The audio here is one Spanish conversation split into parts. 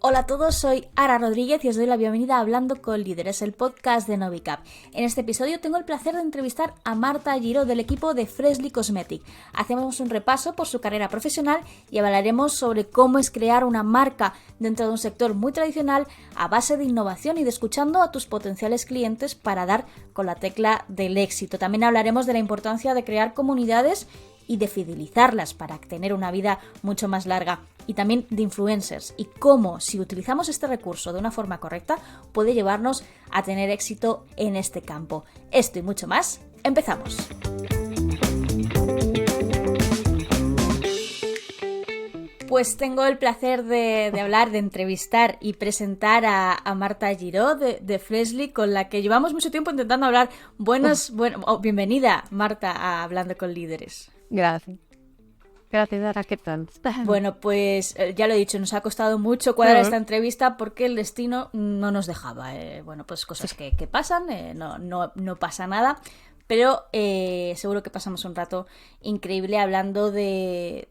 Hola a todos, soy Ara Rodríguez y os doy la bienvenida a Hablando con Líderes, el podcast de Novicap. En este episodio tengo el placer de entrevistar a Marta Giró del equipo de Freshly Cosmetic. Hacemos un repaso por su carrera profesional y hablaremos sobre cómo es crear una marca dentro de un sector muy tradicional a base de innovación y de escuchando a tus potenciales clientes para dar con la tecla del éxito. También hablaremos de la importancia de crear comunidades y de fidelizarlas para tener una vida mucho más larga, y también de influencers y cómo, si utilizamos este recurso de una forma correcta, puede llevarnos a tener éxito en este campo. Esto y mucho más, empezamos. Pues tengo el placer de hablar, de entrevistar y presentar a Marta Giró de Freshly, con la que llevamos mucho tiempo intentando hablar. Bienvenida, Marta, a Hablando con Líderes. Gracias. Gracias, Dara. ¿Qué tal? Bueno, pues ya lo he dicho, nos ha costado mucho cuadrar esta entrevista porque el destino no nos dejaba. Pues cosas que pasan, no pasa nada, pero seguro que pasamos un rato increíble hablando de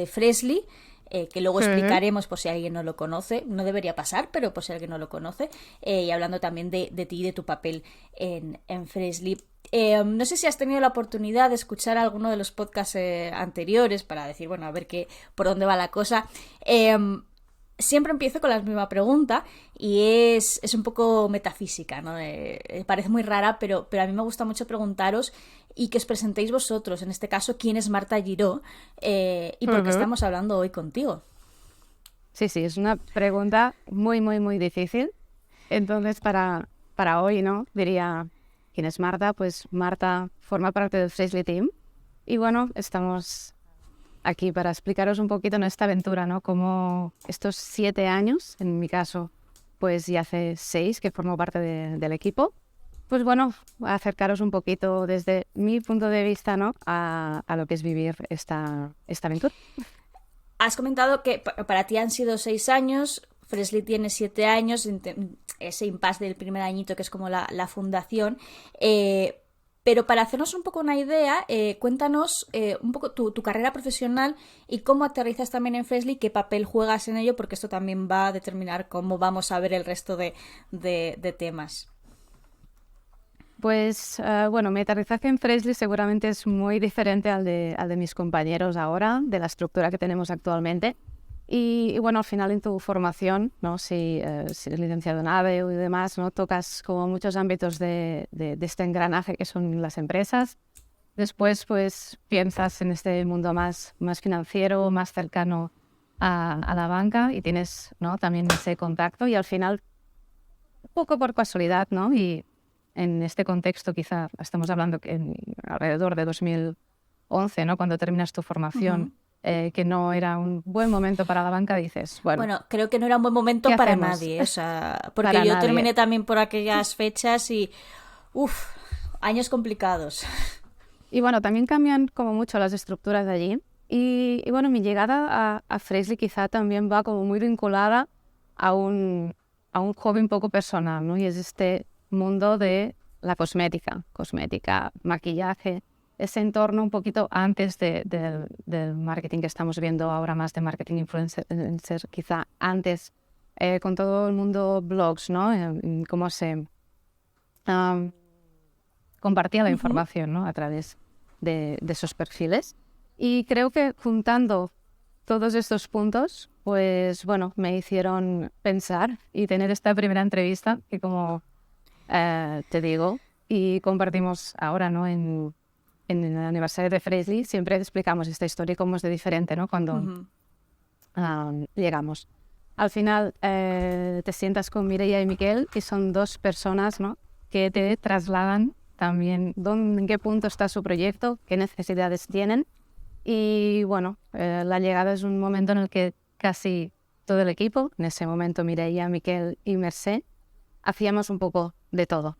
Freshly, que luego explicaremos por si alguien no lo conoce. No debería pasar, pero por si alguien no lo conoce, y hablando también de ti y de tu papel en Freshly. No sé si has tenido la oportunidad de escuchar alguno de los podcasts anteriores para decir, bueno, a ver por dónde va la cosa. Siempre empiezo con la misma pregunta y es un poco metafísica, ¿no? Parece muy rara, pero a mí me gusta mucho preguntaros y que os presentéis vosotros. En este caso, ¿quién es Marta Giró y por qué estamos hablando hoy contigo? Sí, es una pregunta muy, muy, muy difícil. Entonces, para hoy, ¿no? Diría... ¿Quién es Marta? Pues Marta forma parte del Freshly Team y bueno, estamos aquí para explicaros un poquito nuestra aventura, ¿no? Como estos 7 años, en mi caso, pues ya hace 6 que formo parte del equipo, pues bueno, acercaros un poquito desde mi punto de vista, ¿no? A lo que es vivir esta aventura. Has comentado que para ti han sido 6 años, Freshly tiene 7 años, ese impasse del primer añito que es como la fundación, pero para hacernos un poco una idea, cuéntanos un poco tu carrera profesional y cómo aterrizas también en Freshly, qué papel juegas en ello, porque esto también va a determinar cómo vamos a ver el resto de temas. Pues bueno, mi aterrizaje en Freshly seguramente es muy diferente al de mis compañeros ahora, de la estructura que tenemos actualmente. Y bueno, al final en tu formación, ¿no? Si eres licenciado en ADE y demás, ¿no? Tocas como muchos ámbitos de este engranaje que son las empresas. Después pues piensas en este mundo más financiero, más cercano a la banca y tienes, ¿no? También ese contacto y al final, un poco por casualidad, ¿no? Y en este contexto quizá estamos hablando que alrededor de 2011, ¿no? Cuando terminas tu formación, que no era un buen momento para la banca, dices, bueno, creo que no era un buen momento para nadie, o sea, porque yo terminé también por aquellas fechas y, años complicados. Y bueno, también cambian como mucho las estructuras de allí. Y bueno, mi llegada a Freshly quizá también va como muy vinculada a un hobby un poco personal, ¿no? Y es este mundo de la cosmética, maquillaje, ese entorno un poquito antes del marketing que estamos viendo ahora, más de marketing influencer, quizá antes, con todo el mundo blogs, ¿no? Cómo se compartía la información, ¿no? A través de esos perfiles. Y creo que juntando todos estos puntos, pues bueno, me hicieron pensar y tener esta primera entrevista que como te digo, y compartimos ahora, ¿no? En el aniversario de Freshly siempre explicamos esta historia y cómo es de diferente, ¿no? Cuando llegamos. Al final te sientas con Mireia y Miquel, que son 2 personas, ¿no? Que te trasladan también en qué punto está su proyecto, qué necesidades tienen. Y bueno, la llegada es un momento en el que casi todo el equipo, en ese momento Mireia, Miquel y Mercè, hacíamos un poco de todo,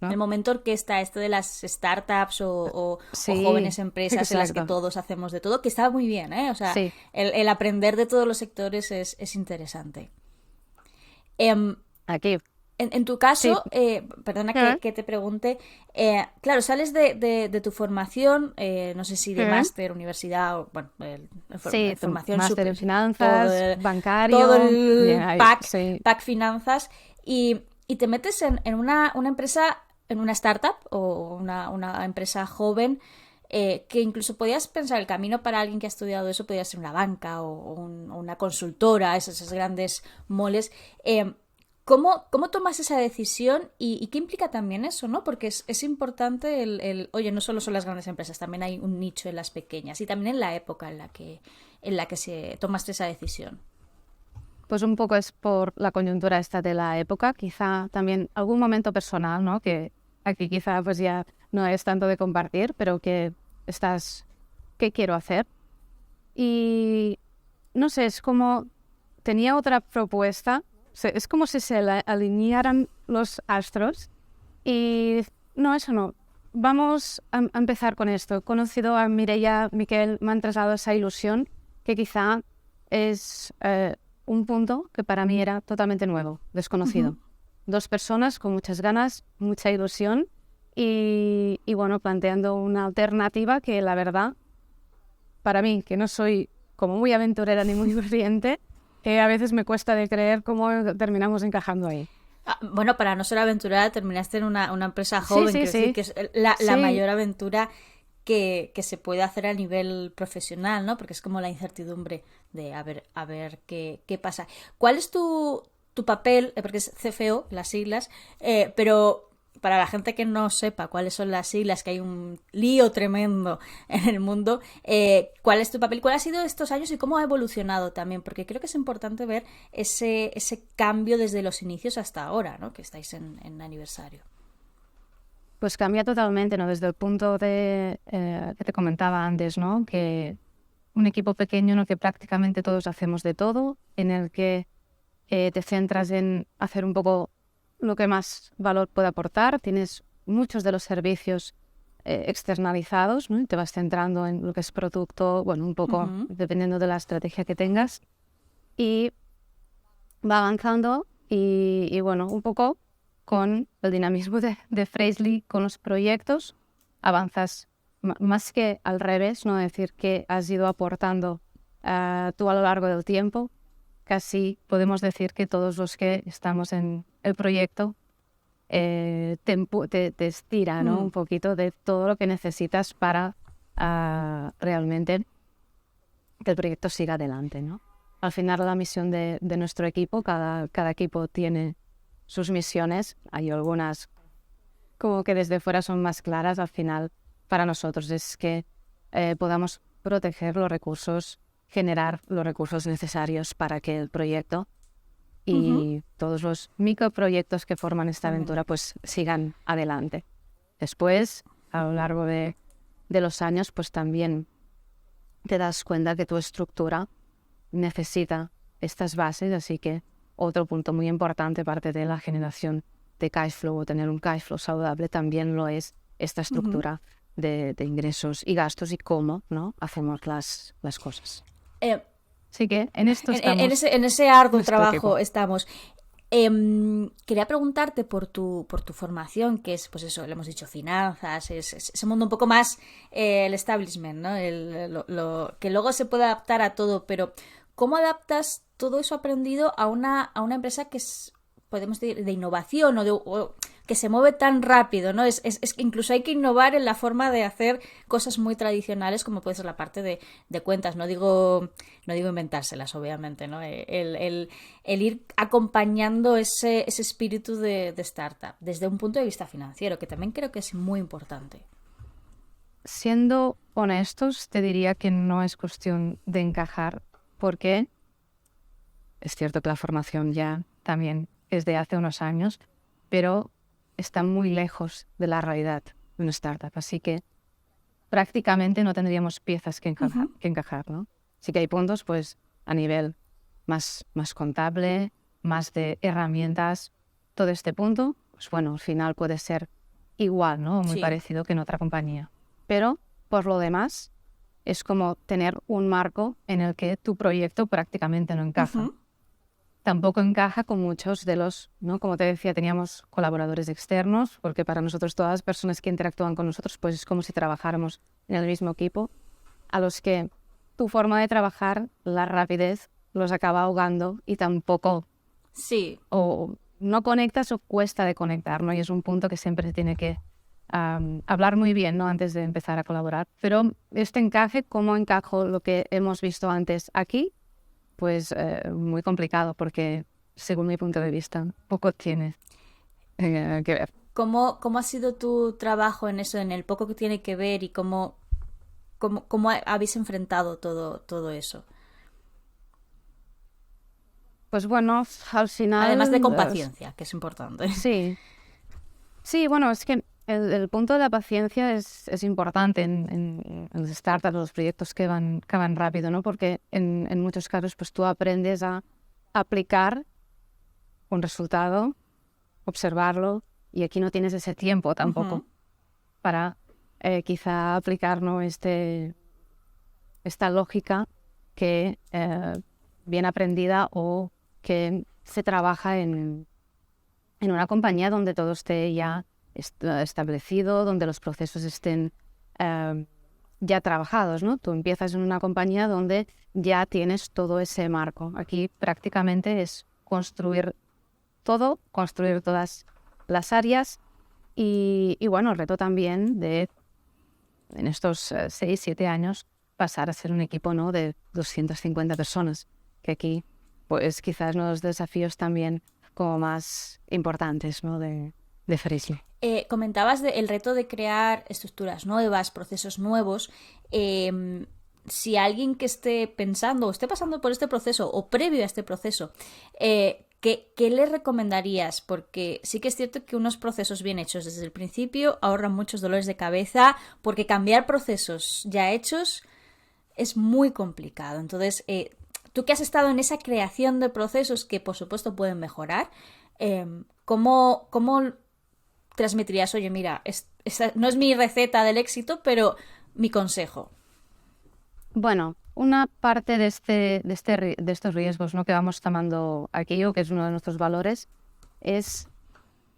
¿no? El momento orquesta, esto de las startups o Sí, jóvenes empresas exacto. en las que todos hacemos de todo, que está muy bien, ¿eh? O sea, sí. el aprender de todos los sectores es interesante. Aquí En tu Sí. caso, perdona que te pregunte, claro, sales de tu formación, no sé si de máster, universidad, o, bueno, Sí, formación máster super, en todo finanzas, todo bancario, bien el ahí, pack, sí. pack finanzas, y te metes en una empresa, en una startup o una empresa joven, que incluso podías pensar el camino para alguien que ha estudiado eso, podía ser una banca o una consultora, esas grandes moles. ¿Cómo tomas esa decisión y qué implica también eso, ¿no? Porque es importante oye, no solo son las grandes empresas, también hay un nicho en las pequeñas y también en la época en la que se tomaste esa decisión. Pues un poco es por la coyuntura esta de la época, quizá también algún momento personal, ¿no? Que aquí quizá pues ya no es tanto de compartir, pero que estás, ¿qué quiero hacer? Y no sé, es como tenía otra propuesta, es como si se alinearan los astros y no, eso no. Vamos a empezar con esto. He conocido a Mireia, Miquel, me han trasladado esa ilusión que quizá es un punto que para mí era totalmente nuevo, desconocido. Ujú. Dos personas con muchas ganas, mucha ilusión y bueno, planteando una alternativa que la verdad, para mí, que no soy como muy aventurera ni muy valiente, a veces me cuesta de creer cómo terminamos encajando ahí. Bueno, para no ser aventurada, terminaste en una empresa Sí, joven, sí, quiero decir sí. que es la Sí, mayor aventura que se puede hacer a nivel profesional, ¿no? Porque es como la incertidumbre de a ver qué pasa. ¿Cuál es tu papel? Porque es CFO, las siglas, pero para la gente que no sepa cuáles son las siglas, que hay un lío tremendo en el mundo, ¿cuál es tu papel? ¿Cuál ha sido estos años y cómo ha evolucionado también? Porque creo que es importante ver ese cambio desde los inicios hasta ahora, ¿no? Que estáis en aniversario. pues cambia totalmente, ¿no? Desde el punto de que te comentaba antes, ¿no? Que un equipo pequeño en el que prácticamente todos hacemos de todo, en el que te centras en hacer un poco lo que más valor puede aportar, tienes muchos de los servicios externalizados, ¿no? Y te vas centrando en lo que es producto, bueno, un poco Ujú. dependiendo de la estrategia que tengas, y va avanzando y bueno, un poco con el dinamismo de Freshly, con los proyectos, avanzas más que al revés, ¿no? Es decir, que has ido aportando tú a lo largo del tiempo. Casi podemos decir que todos los que estamos en el proyecto te estira, ¿no? Mm. Un poquito de todo lo que necesitas para realmente que el proyecto siga adelante, ¿no? Al final la misión de nuestro equipo, cada equipo tiene sus misiones, hay algunas como que desde fuera son más claras, al final para nosotros es que podamos proteger los recursos, generar los recursos necesarios para que el proyecto Ujú. y todos los microproyectos que forman esta También. aventura pues sigan adelante. Después, a lo largo de los años, pues también te das cuenta que tu estructura necesita estas bases, así que otro punto muy importante, aparte de la generación de cash flow o tener un cash flow saludable, también lo es esta Ujú. estructura de ingresos y gastos y cómo, ¿no? hacemos las cosas. Eh, Así que en esto estamos en ese arduo nuestro trabajo equipo. estamos. Quería preguntarte por tu formación, que es, pues eso, le hemos dicho finanzas, es ese mundo un poco más el establishment, ¿no? Que luego se puede adaptar a todo, pero ¿cómo adaptas todo eso aprendido a una empresa que es, podemos decir, de innovación o que se mueve tan rápido, ¿no? Es que incluso hay que innovar en la forma de hacer cosas muy tradicionales, como puede ser la parte de cuentas. No digo inventárselas, obviamente, ¿no? El ir acompañando ese espíritu de startup desde un punto de vista financiero, que también creo que es muy importante. Siendo honestos, te diría que no es cuestión de encajar, porque es cierto que la formación ya también es de hace unos años, pero está muy lejos de la realidad de una startup. Así que prácticamente no tendríamos piezas Ujú. que encajar, ¿no? Sí que hay puntos, pues, a nivel más contable, más de herramientas. Todo este punto, pues bueno, al final puede ser igual, ¿no? Muy Sí. parecido que en otra compañía. Pero, por lo demás, es como tener un marco en el que tu proyecto prácticamente no encaja. Ujú. tampoco encaja con muchos de los, ¿no? Como te decía, teníamos colaboradores externos, porque para nosotros todas las personas que interactúan con nosotros, pues es como si trabajáramos en el mismo equipo, a los que tu forma de trabajar, la rapidez, los acaba ahogando y tampoco Sí. o no conectas o cuesta de conectar, ¿no? Y es un punto que siempre se tiene que hablar muy bien, ¿no? Antes de empezar a colaborar. Pero este encaje, ¿cómo encajo lo que hemos visto antes aquí? Pues muy complicado porque, según mi punto de vista, poco tiene que ver. ¿Cómo ha sido tu trabajo en eso, en el poco que tiene que ver y cómo habéis enfrentado todo eso? Pues bueno, al Además de final, con paciencia, que es importante. sí. Sí, bueno, es que el punto de la paciencia es importante en los startups, los proyectos que van rápido, ¿no? Porque en muchos casos pues tú aprendes a aplicar un resultado, observarlo, y aquí no tienes ese tiempo tampoco para quizá aplicar, ¿no? Esta lógica que bien aprendida o que se trabaja en una compañía donde todo esté ya establecido, donde los procesos estén ya trabajados, ¿no? Tú empiezas en una compañía donde ya tienes todo ese marco. Aquí prácticamente es construir todo, construir todas las áreas y bueno, el reto también de en estos 6, 7 años pasar a ser un equipo, ¿no? De 250 personas, que aquí pues quizás uno de los desafíos también como más importantes, ¿no? de Fresly. Comentabas el reto de crear estructuras nuevas, procesos nuevos. Si alguien que esté pensando o esté pasando por este proceso o previo a este proceso, ¿qué le recomendarías? Porque sí que es cierto que unos procesos bien hechos desde el principio ahorran muchos dolores de cabeza, porque cambiar procesos ya hechos es muy complicado. Entonces, tú que has estado en esa creación de procesos que por supuesto pueden mejorar, ¿cómo transmitirías, oye, mira, esta no es mi receta del éxito, pero mi consejo? Bueno, una parte de estos riesgos, ¿no? Que vamos tomando aquí, o que es uno de nuestros valores, es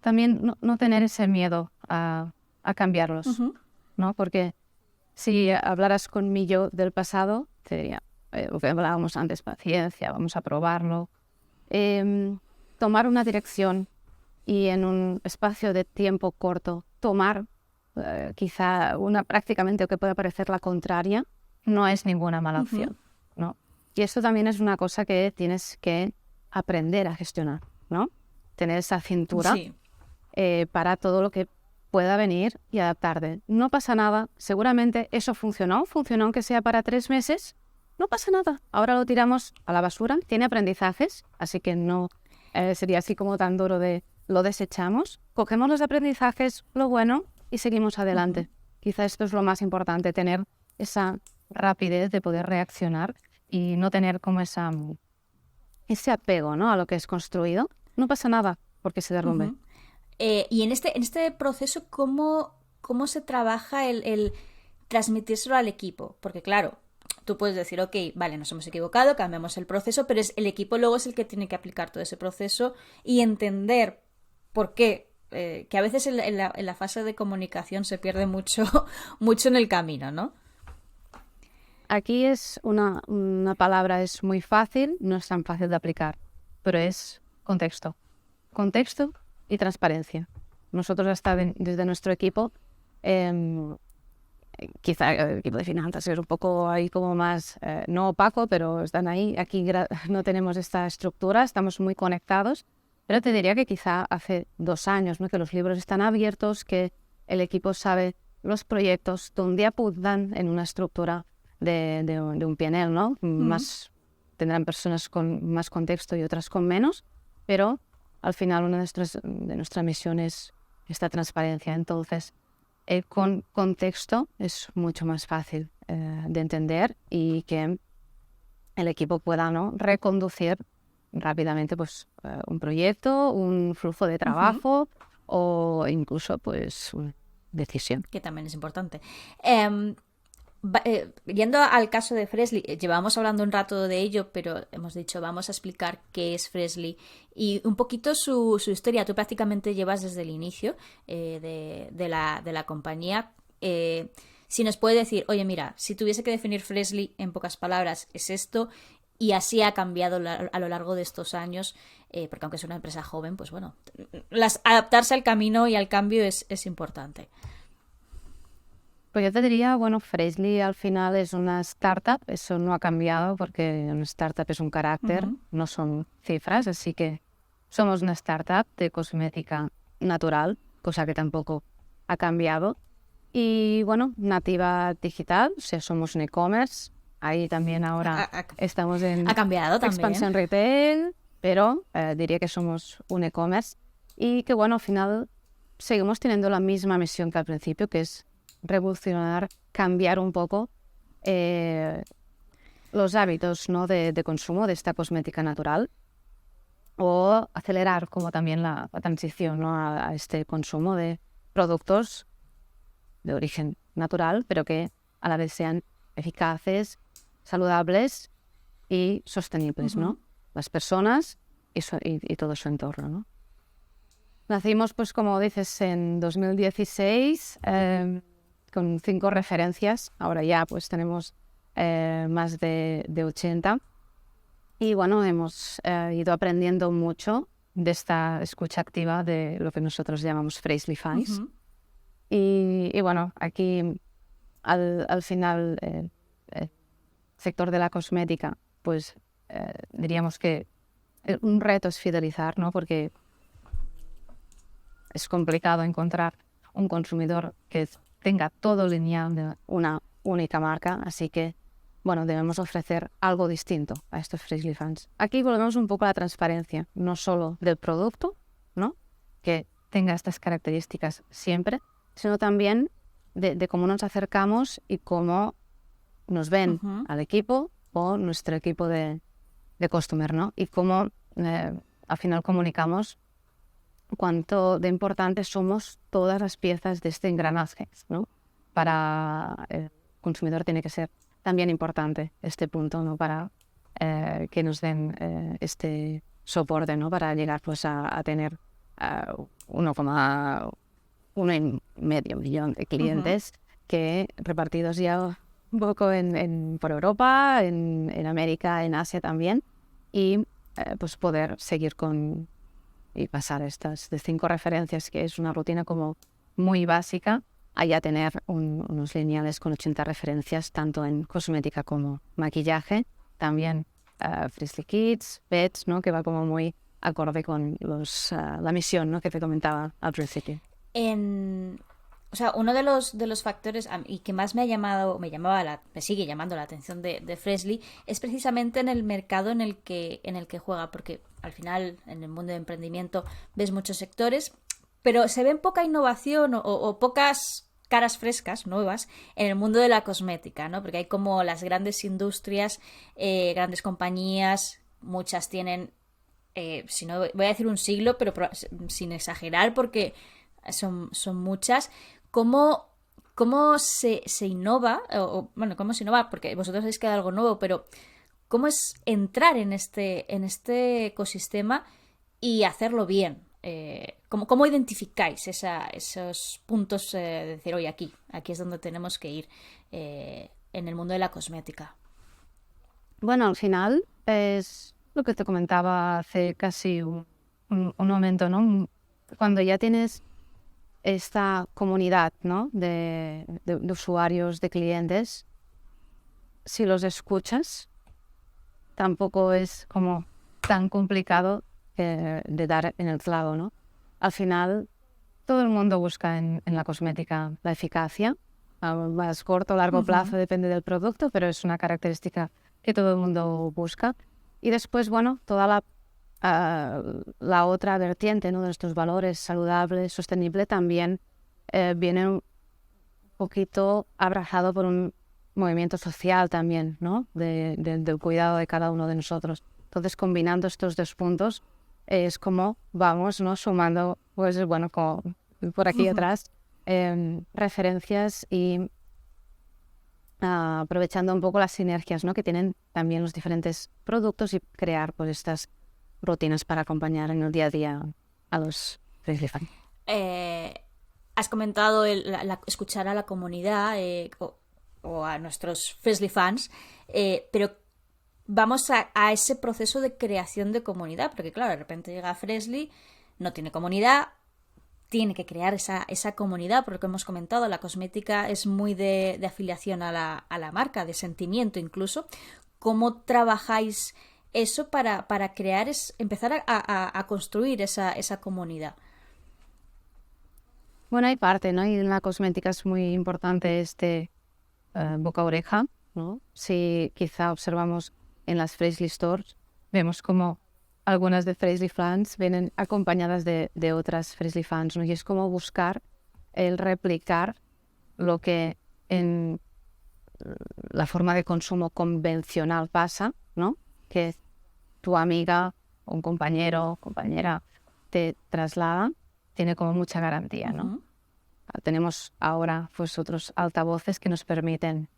también no tener ese miedo a cambiarlos, ¿no? Porque si hablaras con mi yo del pasado, te diría lo que hablábamos antes, paciencia, vamos a probarlo. Tomar una dirección y en un espacio de tiempo corto tomar quizá una prácticamente o que pueda parecer la contraria, no es ninguna mala opción, ¿no? Y esto también es una cosa que tienes que aprender a gestionar, ¿no? Tener esa cintura Sí. para todo lo que pueda venir y adaptarte. No pasa nada, seguramente eso funcionó aunque sea para 3 meses, no pasa nada. Ahora lo tiramos a la basura, tiene aprendizajes, así que no sería así como tan duro de lo desechamos, cogemos los aprendizajes, lo bueno, y seguimos adelante. Quizá esto es lo más importante, tener esa rapidez de poder reaccionar y no tener como ese apego, ¿no? A lo que es construido. No pasa nada porque se derrumbe. Y en este proceso, ¿cómo se trabaja el transmitírselo al equipo? Porque claro, tú puedes decir, ok, vale, nos hemos equivocado, cambiamos el proceso, pero el equipo luego es el que tiene que aplicar todo ese proceso y entender por qué. Que a veces en la fase de comunicación se pierde mucho, mucho en el camino, ¿no? Aquí es una palabra, es muy fácil, no es tan fácil de aplicar, pero es contexto. Contexto y transparencia. Nosotros hasta desde nuestro equipo, quizá el equipo de finanzas es un poco ahí como más, no opaco, pero están ahí. Aquí no tenemos esta estructura, estamos muy conectados, pero te diría que quizá hace 2 años, ¿no? Que los libros están abiertos, que el equipo sabe los proyectos donde apuntan en una estructura de un PNL, ¿no? Más, tendrán personas con más contexto y otras con menos, pero al final una de nuestras misiones es esta transparencia. Entonces, con contexto es mucho más fácil de entender y que el equipo pueda, ¿no? Reconducir rápidamente pues, un proyecto, un flujo de trabajo o incluso pues una decisión. Que también es importante. Yendo al caso de Freshly, llevamos hablando un rato de ello, pero hemos dicho, vamos a explicar qué es Freshly y un poquito su historia. Tú prácticamente llevas desde el inicio de la compañía. Si nos puede decir, oye, mira, si tuviese que definir Freshly en pocas palabras, es esto, y así ha cambiado a lo largo de estos años, porque aunque es una empresa joven, pues bueno, adaptarse al camino y al cambio es importante. Pues yo te diría, bueno, Freshly al final es una startup, eso no ha cambiado porque una startup es un carácter, no son cifras, así que somos una startup de cosmética natural, cosa que tampoco ha cambiado. Y bueno, nativa digital, o sea, somos un e-commerce, ahí también ahora estamos en ha cambiado también. Expansión retail, pero diría que somos un e-commerce y que bueno, al final seguimos teniendo la misma misión que al principio, que es revolucionar, cambiar un poco los hábitos, ¿no? de consumo de esta cosmética natural o acelerar como también la transición, ¿no? a este consumo de productos de origen natural, pero que a la vez sean eficaces, saludables y sostenibles, ¿no? Las personas y todo su entorno, ¿no? Nacimos, pues como dices, en 2016 con 5 referencias. Ahora ya pues tenemos más de 80. Y bueno, hemos ido aprendiendo mucho de esta escucha activa de lo que nosotros llamamos Freshly Finds. Y bueno, aquí al final el sector de la cosmética, pues diríamos que un reto es fidelizar, ¿no? Porque es complicado encontrar un consumidor que tenga todo lineal de una única marca, así que, bueno, debemos ofrecer algo distinto a estos Freshly Fans. Aquí volvemos un poco a la transparencia, no solo del producto, ¿no? Que tenga estas características siempre, sino también de cómo nos acercamos y cómo nos ven al equipo o nuestro equipo de customer, ¿no? Y cómo al final comunicamos cuánto de importantes somos todas las piezas de este engranaje, ¿no? Para el consumidor tiene que ser también importante este punto, ¿no? Para que nos den este soporte, ¿no? Para llegar pues a tener 1,5 millón de clientes que repartidos ya un poco por Europa, en América, en Asia también, y pues poder seguir y pasar estas de 5 referencias, que es una rutina como muy básica, a ya tener unos lineales con 80 referencias, tanto en cosmética como maquillaje, también Freshly Kids, Pets, ¿no? Que va como muy acorde con la misión, ¿no? Que te comentaba al principio. O sea, uno de los factores y que más me sigue llamando la atención de Freshly es precisamente en el mercado en el que juega, porque al final en el mundo de emprendimiento ves muchos sectores, pero se ven poca innovación o pocas caras frescas, nuevas, en el mundo de la cosmética, ¿no? Porque hay como las grandes industrias, grandes compañías, muchas tienen, si no voy a decir un siglo, pero sin exagerar, porque son muchas. ¿Cómo se innova? Bueno, ¿cómo se innova? Porque vosotros sabéis que hay algo nuevo, pero ¿cómo es entrar en este ecosistema y hacerlo bien? ¿Cómo identificáis esos puntos de decir, oye, aquí es donde tenemos que ir en el mundo de la cosmética? Bueno, al final es lo que te comentaba hace casi un momento, ¿no? Cuando ya tienes esta comunidad, ¿no? de usuarios, de clientes, si los escuchas, tampoco es como tan complicado de dar en el clavo, ¿no? Al final, todo el mundo busca en la cosmética la eficacia, a más corto o largo plazo depende del producto, pero es una característica que todo el mundo busca. Y después, bueno, toda la otra vertiente, ¿no? De estos valores saludables, sostenible, también viene un poquito abrazado por un movimiento social también, ¿no? Del cuidado de cada uno de nosotros. Entonces, combinando estos 2 puntos, es como vamos, ¿no? Sumando, pues bueno, como por aquí atrás, referencias y aprovechando un poco las sinergias, ¿no?, que tienen también los diferentes productos y crear pues estas rutinas para acompañar en el día a día a los Freshly Fans. Has comentado escuchar a la comunidad o a nuestros Freshly Fans, pero vamos a ese proceso de creación de comunidad, porque claro, de repente llega Freshly, no tiene comunidad, tiene que crear esa comunidad, porque hemos comentado, la cosmética es muy de afiliación a la marca, de sentimiento incluso. ¿Cómo trabajáis eso para crear, empezar a construir esa comunidad? Bueno, hay parte, ¿no? Y en la cosmética es muy importante boca a oreja, ¿no? Si quizá observamos en las Freshly Stores, vemos como algunas de Freshly Fans vienen acompañadas de otras Freshly Fans, ¿no? Y es como buscar el replicar lo que en la forma de consumo convencional pasa, ¿no? Que tu amiga, un compañero o compañera te traslada, tiene como mucha garantía, ¿no? Uh-huh. Tenemos ahora pues otros altavoces que nos permiten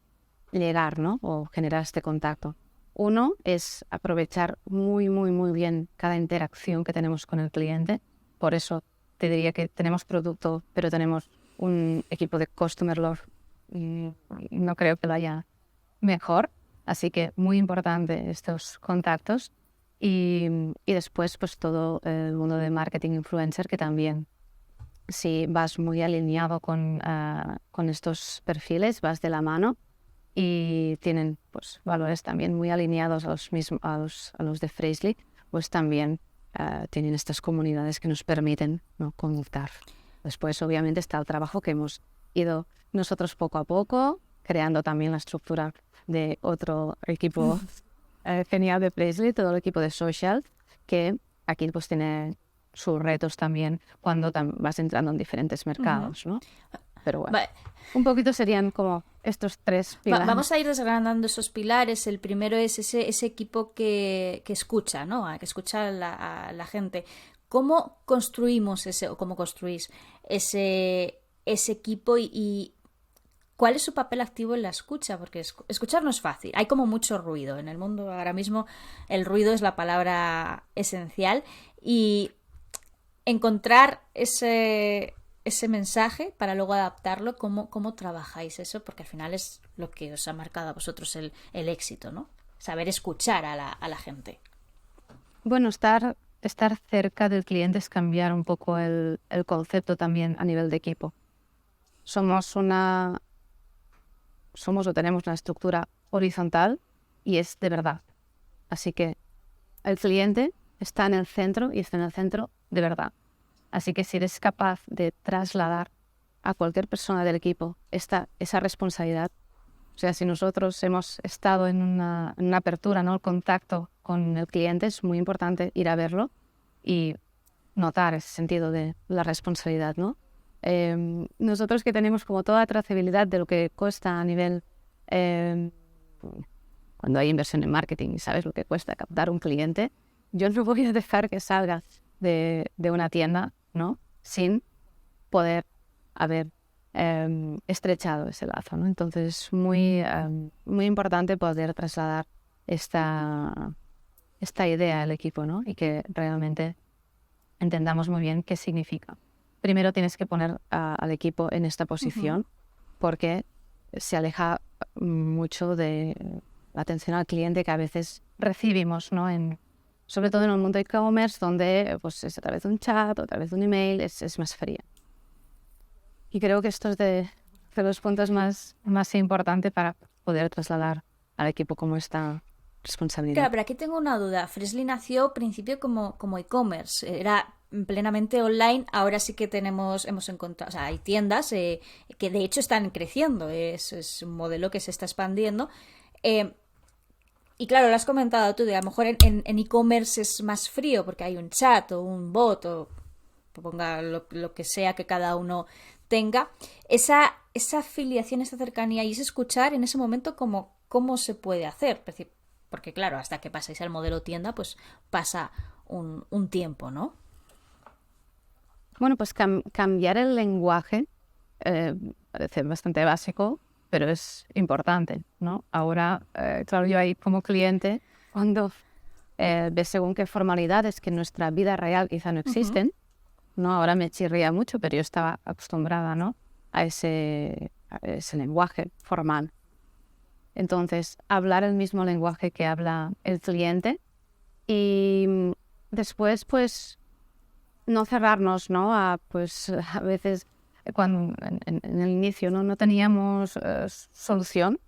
llegar, ¿no?, o generar este contacto. Uno es aprovechar muy, muy, muy bien cada interacción que tenemos con el cliente. Por eso te diría que tenemos producto, pero tenemos un equipo de Customer Love. No creo que lo haya mejor. Así que muy importante estos contactos. Y después pues todo el mundo de marketing influencer, que también, si vas muy alineado con estos perfiles, vas de la mano y tienen pues valores también muy alineados a los de Freshly, pues también tienen estas comunidades que nos permiten, ¿no?, conectar. Después obviamente está el trabajo que hemos ido nosotros poco a poco, creando también la estructura de otro equipo genial de Freshly, todo el equipo de social, que aquí pues tiene sus retos también cuando vas entrando en diferentes mercados, ¿no? Pero bueno, un poquito serían como estos tres pilares. Vamos a ir desgranando esos pilares. El primero es ese equipo que escucha, ¿no? Que escucha a la gente. ¿Cómo construimos o cómo construís ese equipo y cuál es su papel activo en la escucha? Porque escuchar no es fácil. Hay como mucho ruido. En el mundo ahora mismo el ruido es la palabra esencial y encontrar ese mensaje para luego adaptarlo, ¿cómo trabajáis eso? Porque al final es lo que os ha marcado a vosotros el éxito, ¿no? Saber escuchar a la gente. Bueno, estar cerca del cliente es cambiar un poco el concepto también a nivel de equipo. Somos o tenemos una estructura horizontal y es de verdad. Así que el cliente está en el centro y está en el centro de verdad. Así que si eres capaz de trasladar a cualquier persona del equipo esa responsabilidad, o sea, si nosotros hemos estado en una apertura, ¿no?, el contacto con el cliente, es muy importante ir a verlo y notar ese sentido de la responsabilidad, ¿no? Nosotros que tenemos como toda la trazabilidad de lo que cuesta a nivel... cuando hay inversión en marketing y sabes lo que cuesta captar un cliente, yo no voy a dejar que salga de una tienda, ¿no?, sin poder haber estrechado ese lazo, ¿no? Entonces es muy importante poder trasladar esta idea al equipo, ¿no?, y que realmente entendamos muy bien qué significa. Primero tienes que poner al equipo en esta posición, porque se aleja mucho de la atención al cliente que a veces recibimos, ¿no?, sobre todo en el mundo de e-commerce, donde pues, es a través de un chat o a través de un email, es más fría. Y creo que esto es de los puntos más importantes para poder trasladar al equipo como esta responsabilidad. Claro, pero aquí tengo una duda. Freshly nació al principio como e-commerce, era plenamente online. Ahora sí que hemos encontrado, o sea, hay tiendas que de hecho están creciendo, es un modelo que se está expandiendo. Y claro, lo has comentado tú, de a lo mejor en e-commerce es más frío porque hay un chat o un bot o ponga lo que sea que cada uno tenga. Esa afiliación, esa cercanía y ese escuchar en ese momento cómo se puede hacer. Porque claro, hasta que pasáis al modelo tienda, pues pasa un tiempo, ¿no? Bueno, pues cambiar el lenguaje parece bastante básico, pero es importante, ¿no? Ahora, claro, yo ahí como cliente, cuando ves según qué formalidades que en nuestra vida real quizá no existen, ¿no? Ahora me chirría mucho, pero yo estaba acostumbrada, ¿no? a ese lenguaje formal. Entonces, hablar el mismo lenguaje que habla el cliente y después, pues, no cerrarnos, ¿no? Pues, a veces, cuando en el inicio no teníamos solución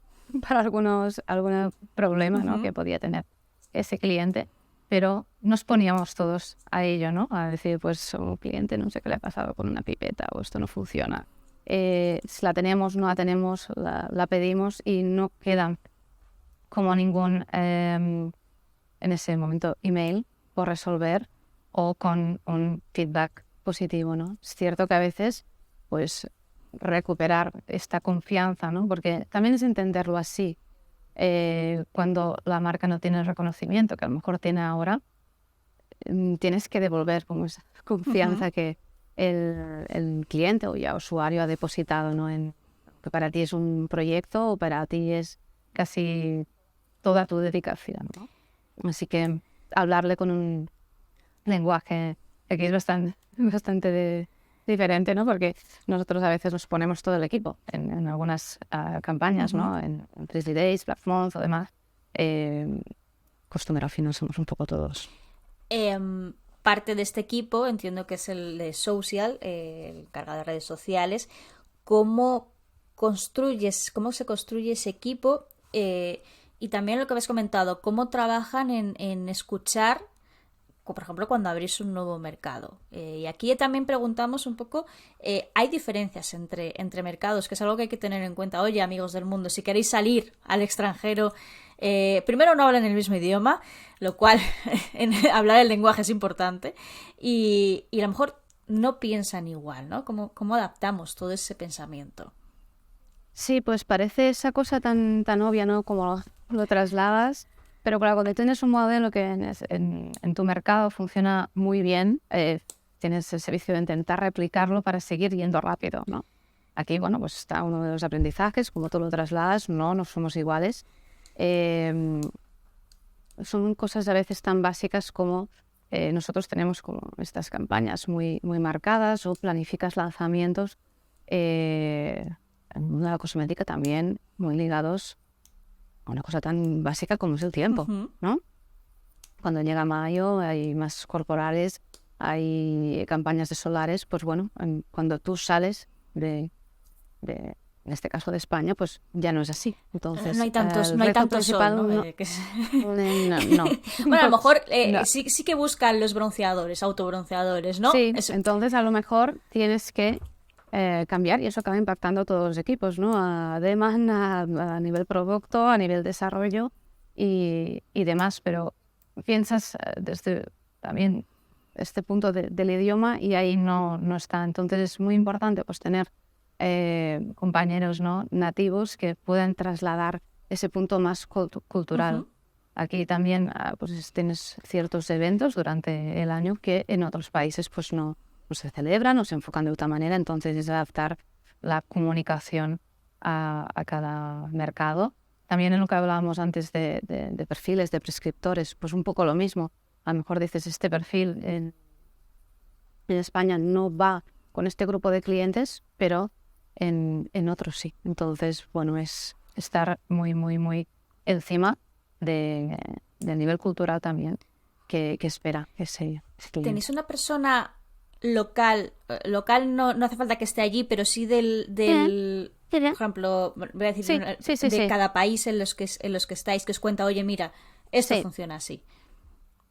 para algún problema, ¿no? que podía tener ese cliente, pero nos poníamos todos a ello, ¿no? A decir, pues, un cliente no sé qué le ha pasado con una pipeta o esto no funciona. Si la tenemos, no la tenemos, la pedimos y no queda como ningún, en ese momento, email por resolver o con un feedback positivo, ¿no? Es cierto que a veces, pues, recuperar esta confianza, ¿no? Porque también es entenderlo así. Cuando la marca no tiene el reconocimiento que a lo mejor tiene ahora, tienes que devolver como esa confianza que el cliente o ya usuario ha depositado, ¿no? Que para ti es un proyecto o para ti es casi toda tu dedicación, ¿no? Así que hablarle con un lenguaje aquí es bastante diferente, ¿no? Porque nosotros a veces nos ponemos todo el equipo en algunas campañas, ¿no? En Friendly Days, Black Month o demás. Costumer al final somos un poco todos. Parte de este equipo, entiendo que es el de social, el encargado de redes sociales. ¿Cómo se construye ese equipo? Y también lo que habéis comentado, ¿cómo trabajan en escuchar, por ejemplo, cuando abrís un nuevo mercado? Y aquí también preguntamos un poco, ¿hay diferencias entre mercados? Que es algo que hay que tener en cuenta. Oye, amigos del mundo, si queréis salir al extranjero, primero no hablan el mismo idioma, lo cual hablar el lenguaje es importante, y a lo mejor no piensan igual, ¿no? ¿Cómo adaptamos todo ese pensamiento? Sí, pues parece esa cosa tan obvia, ¿no? Como lo trasladas, pero claro, cuando tienes un modelo que en tu mercado funciona muy bien, tienes el servicio de intentar replicarlo para seguir yendo rápido, ¿no? Aquí, bueno, pues está uno de los aprendizajes, como tú lo trasladas, no somos iguales. Son cosas a veces tan básicas como nosotros tenemos como estas campañas muy marcadas o planificas lanzamientos en el mundo de la cosmética también muy ligados a una cosa tan básica como es el tiempo, ¿no? Cuando llega mayo hay más corporales, hay campañas de solares, pues bueno, cuando tú sales en este caso de España, pues ya no es así. Entonces, no hay tanto sol, ¿no? No. Bueno, a lo mejor no. sí que buscan los bronceadores, autobronceadores, ¿no? Sí, Eso. entonces a lo mejor tienes que cambiar y eso acaba impactando a todos los equipos, ¿no? A demand, a nivel producto, a nivel desarrollo y demás, pero piensas desde también este punto del idioma y ahí no está. Entonces es muy importante pues tener compañeros, ¿no? nativos que puedan trasladar ese punto más cultural. Aquí también pues tienes ciertos eventos durante el año que en otros países pues no se celebran o se enfocan de otra manera, entonces es adaptar la comunicación a cada mercado. También en lo que hablábamos antes de perfiles, de prescriptores, pues un poco lo mismo. A lo mejor dices, este perfil en España no va con este grupo de clientes, pero en otros sí. Entonces, bueno, es estar muy encima del nivel cultural también que espera ese cliente. ¿Tenéis una persona local no hace falta que esté allí, pero sí del por ejemplo, voy a decir de cada país en los que estáis, que os cuenta, oye, mira, esto funciona así?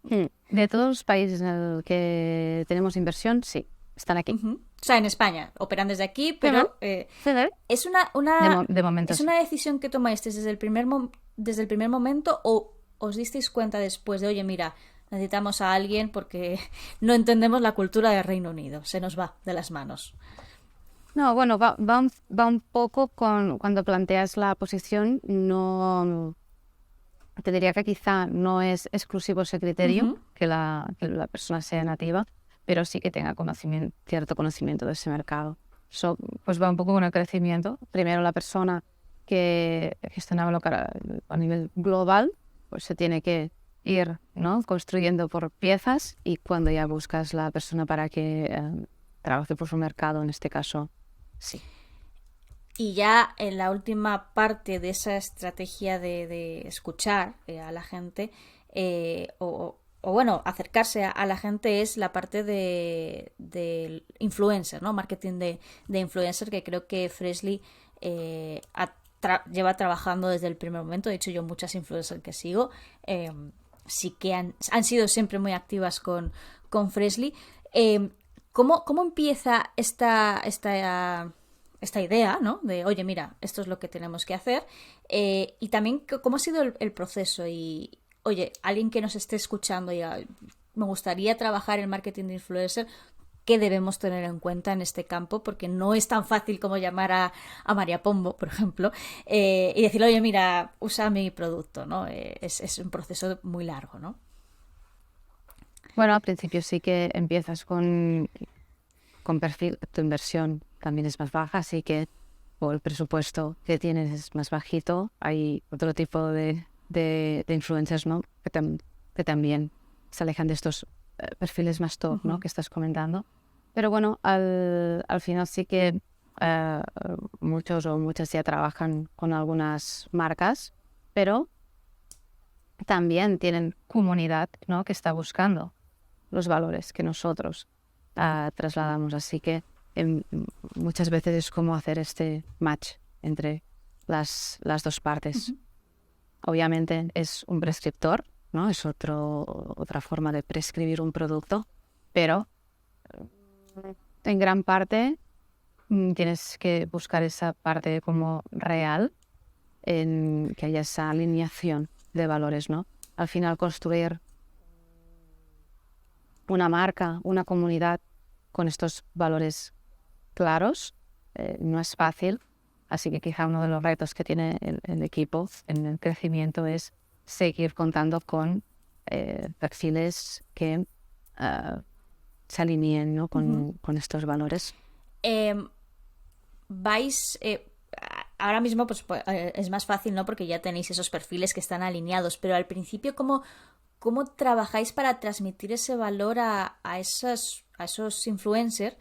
De todos los países en los que tenemos inversión, sí, están aquí. O sea, en España, operan desde aquí, pero es de momento es una decisión que tomáis desde el primer momento, o os disteis cuenta después de, oye, mira, necesitamos a alguien porque no entendemos la cultura del Reino Unido, se nos va de las manos? No, bueno, va un poco con cuando planteas la posición, no te diría que quizá no es exclusivo ese criterio, que la persona sea nativa, pero sí que tenga cierto conocimiento de ese mercado. Pues va un poco con el crecimiento. Primero la persona que gestionándolo a nivel global, pues se tiene que ir, ¿no?, construyendo por piezas, y cuando ya buscas la persona para que trabaje por su mercado, en este caso, sí. Y ya en la última parte de esa estrategia de escuchar a la gente, o bueno, acercarse a la gente, es la parte de influencer, ¿no? Marketing de influencer, que creo que Freshly lleva trabajando desde el primer momento. De hecho, yo muchas influencers que sigo sí que han sido siempre muy activas con Freshly. ¿Cómo empieza esta idea, ¿no? De, oye, mira, esto es lo que tenemos que hacer. Y también, ¿cómo ha sido el proceso? Y, oye, alguien que nos esté escuchando y me gustaría trabajar en marketing de influencer, ¿qué debemos tener en cuenta en este campo? Porque no es tan fácil como llamar a María Pombo, por ejemplo, y decirle, oye, mira, usa mi producto, ¿no? Es un proceso muy largo, ¿no? Bueno, al principio sí que empiezas con perfil, tu inversión también es más baja, así que o el presupuesto que tienes es más bajito. Hay otro tipo de influencers, ¿no?, que también se alejan de estos perfiles más top, ¿no?, que estás comentando. Pero bueno, al final sí que muchos o muchas ya trabajan con algunas marcas, pero también tienen comunidad, ¿no?, que está buscando los valores que nosotros trasladamos. Así que muchas veces es como hacer este match entre las dos partes. Obviamente es un prescriptor, ¿no? Es otra forma de prescribir un producto, pero en gran parte tienes que buscar esa parte como real, en que haya esa alineación de valores, ¿no? Al final, construir una marca, una comunidad con estos valores claros no es fácil. Así que quizá uno de los retos que tiene el equipo en el crecimiento es seguir contando con perfiles que se alineen, ¿no?, con estos valores. Vais... ahora mismo pues es más fácil, ¿no?, porque ya tenéis esos perfiles que están alineados, pero al principio, ¿cómo trabajáis para transmitir ese valor a esos influencers?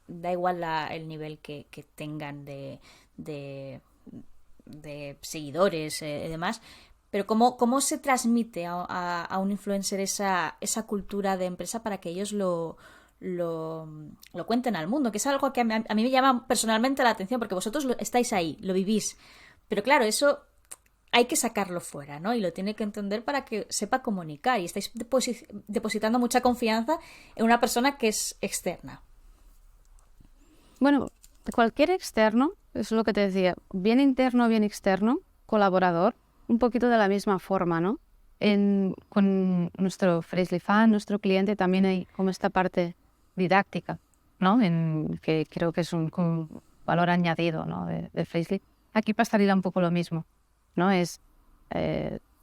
Da igual el nivel que tengan de seguidores y demás, pero ¿cómo se transmite a un influencer esa cultura de empresa para que ellos lo cuenten al mundo? Que es algo que a mí me llama personalmente la atención, porque vosotros estáis ahí, lo vivís, pero claro, eso hay que sacarlo fuera, ¿no? Y lo tiene que entender para que sepa comunicar, y estáis depositando mucha confianza en una persona que es externa. Bueno, cualquier externo, es lo que te decía, bien interno, bien externo, colaborador, un poquito de la misma forma, ¿no? Con nuestro Freshly Fan, nuestro cliente, también hay como esta parte didáctica, ¿no? Que creo que es un valor añadido, ¿no?, de Freshly. Aquí pasaría un poco lo mismo, ¿no? Es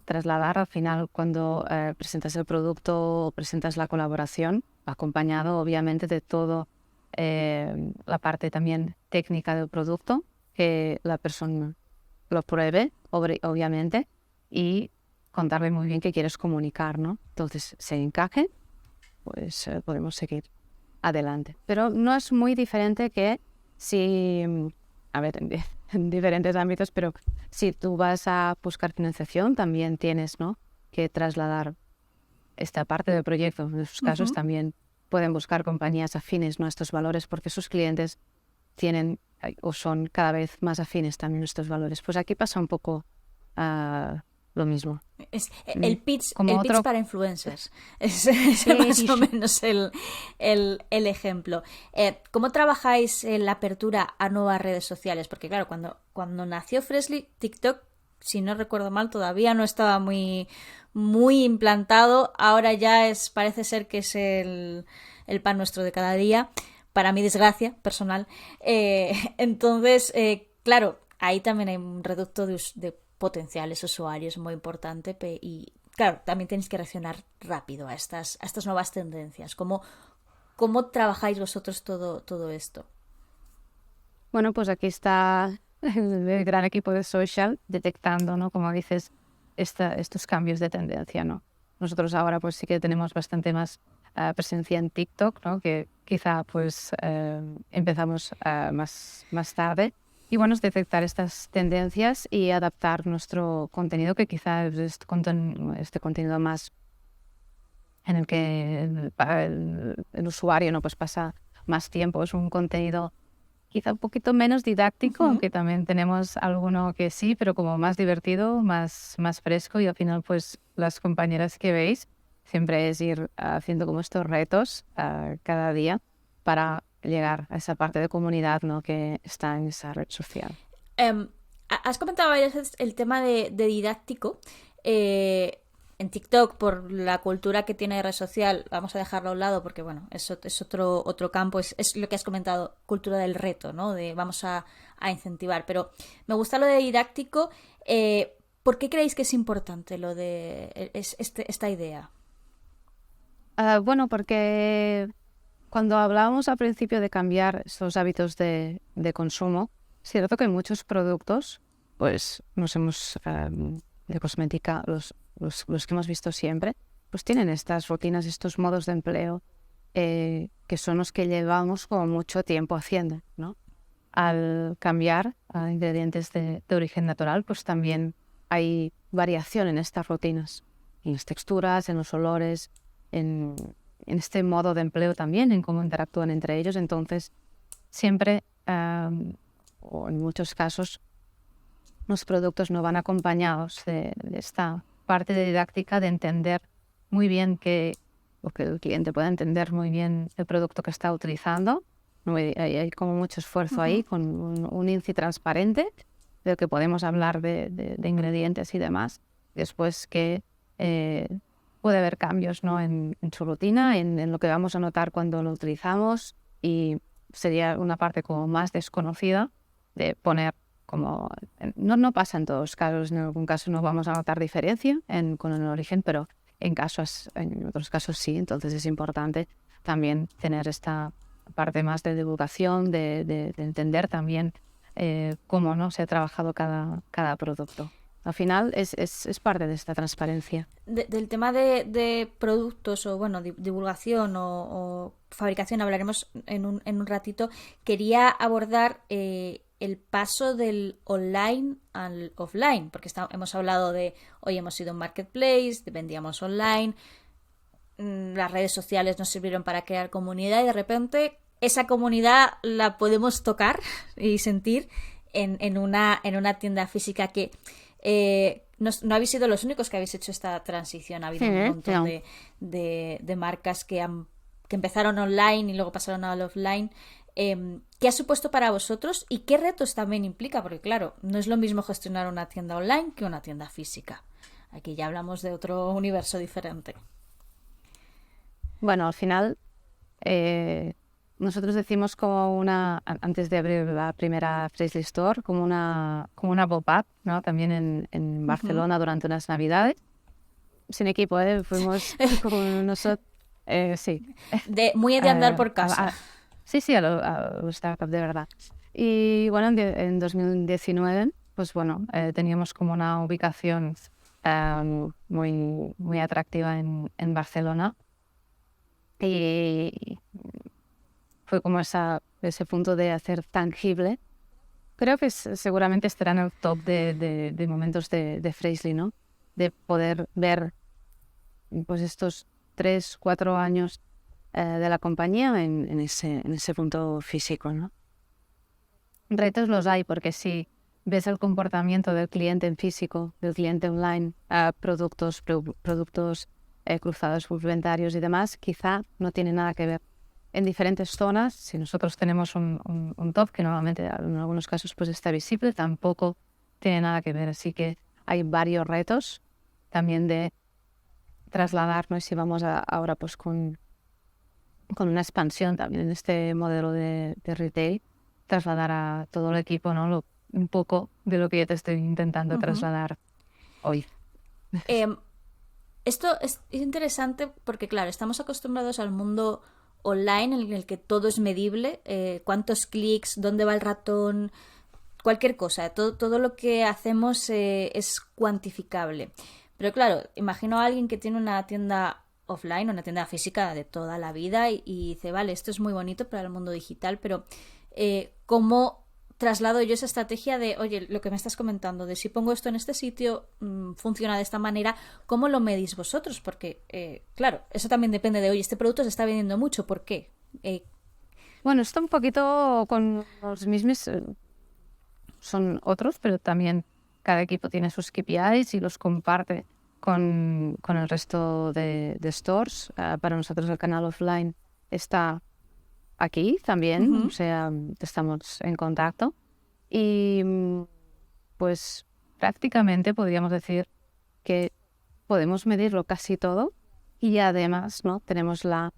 trasladar al final, cuando presentas el producto o presentas la colaboración, acompañado obviamente de todo la parte también técnica del producto, que la persona lo pruebe, obviamente, y contarle muy bien qué quieres comunicar, ¿no? Entonces, se encaje, pues podemos seguir adelante. Pero no es muy diferente que si, a ver, en diferentes ámbitos, pero si tú vas a buscar financiación, también tienes, ¿no?, que trasladar esta parte del proyecto. En esos casos también pueden buscar compañías afines, ¿no?, a estos valores, porque sus clientes tienen o son cada vez más afines también a estos valores. Pues aquí pasa un poco lo mismo. Es el pitch para influencers. Es más o menos el ejemplo. ¿Cómo trabajáis en la apertura a nuevas redes sociales? Porque claro, cuando nació Freshly, TikTok, si no recuerdo mal, todavía no estaba muy implantado. Ahora ya parece ser que es el pan nuestro de cada día, para mi desgracia personal. Entonces, claro, ahí también hay un reducto de potenciales usuarios muy importante, y claro, también tenéis que reaccionar rápido a estas nuevas tendencias. ¿Cómo trabajáis vosotros todo esto? Bueno, pues aquí está el gran equipo de social, detectando, ¿no? Como dices, estos cambios de tendencia, ¿no? Nosotros ahora pues sí que tenemos bastante más presencia en TikTok, ¿no? Que quizá pues empezamos más tarde. Y bueno, es detectar estas tendencias y adaptar nuestro contenido, que quizá es este contenido más en el que el usuario, ¿no? Pues pasa más tiempo. Es un contenido quizá un poquito menos didáctico, Ujú. aunque también tenemos alguno que sí, pero como más divertido, más fresco, y al final pues las compañeras que veis siempre es ir haciendo como estos retos cada día para llegar a esa parte de comunidad, ¿no? Que está en esa red social. Em, Has comentado varias veces el tema de didáctico. Eh, en TikTok, por la cultura que tiene red social, vamos a dejarlo a un lado porque, bueno, es otro campo, es lo que has comentado, cultura del reto, ¿no? De vamos a incentivar. Pero me gusta lo de didáctico. ¿Por qué creéis que es importante lo de esta idea? Bueno, porque cuando hablábamos al principio de cambiar estos hábitos de consumo, es cierto que muchos productos, pues de cosmética, los que hemos visto siempre, pues tienen estas rutinas, estos modos de empleo que son los que llevamos como mucho tiempo haciendo, ¿no? Al cambiar a ingredientes de origen natural, pues también hay variación en estas rutinas, en las texturas, en los olores, en, en este modo de empleo también, en cómo interactúan entre ellos. Entonces, siempre, o en muchos casos, los productos no van acompañados de esta parte de didáctica de entender muy bien o que el cliente pueda entender muy bien el producto que está utilizando. No hay como mucho esfuerzo ahí, Ujú. con un índice transparente de que podemos hablar de ingredientes y demás. Después que eh, puede haber cambios, ¿no? En su rutina, en lo que vamos a notar cuando lo utilizamos, y sería una parte como más desconocida de poner como... No pasa en todos los casos, en algún caso no vamos a notar diferencia con el origen, pero en otros casos sí. Entonces es importante también tener esta parte más de divulgación, de entender también cómo, ¿no? Se ha trabajado cada producto. Al final es parte de esta transparencia. Del tema de productos o, bueno, divulgación o fabricación hablaremos en un ratito. Quería abordar el paso del online al offline, porque hemos hablado de, hoy hemos sido un marketplace, vendíamos online, las redes sociales nos sirvieron para crear comunidad y de repente esa comunidad la podemos tocar y sentir en una tienda física que no habéis sido los únicos que habéis hecho esta transición. Ha habido un montón No. de marcas que empezaron online y luego pasaron al offline. ¿Qué ha supuesto para vosotros y qué retos también implica? Porque claro, no es lo mismo gestionar una tienda online que una tienda física. Aquí ya hablamos de otro universo diferente. Bueno, al final, nosotros decimos como antes de abrir la primera Freshly Store, como una pop-up, ¿no? También en Ujú. Barcelona durante unas Navidades. Sin equipo, fuimos con nosotros, sí. Muy de andar por casa. Sí, sí, a los startups de verdad. Y bueno, en 2019, pues bueno, teníamos como una ubicación muy atractiva en Barcelona. Y fue como ese punto de hacer tangible. Creo que seguramente estará en el top de momentos de Freshly, ¿no? De poder ver pues estos 3, 4 años de la compañía en ese punto físico, ¿no? Retos los hay, porque si ves el comportamiento del cliente en físico, del cliente online, productos cruzados complementarios y demás, quizá no tiene nada que ver. En diferentes zonas, si nosotros tenemos un top que normalmente en algunos casos pues está visible, tampoco tiene nada que ver. Así que hay varios retos también de trasladarnos, si vamos ahora pues con una expansión también en este modelo de retail, trasladar a todo el equipo, ¿no? Un poco de lo que yo te estoy intentando Ujú. trasladar hoy. Eh, Esto es interesante porque, claro, estamos acostumbrados al mundo online en el que todo es medible, cuántos clics, dónde va el ratón, cualquier cosa, todo lo que hacemos es cuantificable. Pero claro, imagino a alguien que tiene una tienda offline, una tienda física de toda la vida y dice, vale, esto es muy bonito para el mundo digital, pero ¿cómo traslado yo esa estrategia de, oye, lo que me estás comentando, de si pongo esto en este sitio, funciona de esta manera, ¿cómo lo medís vosotros? Porque, claro, eso también depende de, oye, este producto se está vendiendo mucho, ¿por qué? Bueno, esto un poquito con los mismos, son otros, pero también cada equipo tiene sus KPIs y los comparte con el resto de stores. Para nosotros el canal offline está aquí también, o sea, estamos en contacto. Y pues prácticamente podríamos decir que podemos medirlo casi todo y además, ¿no? Tenemos la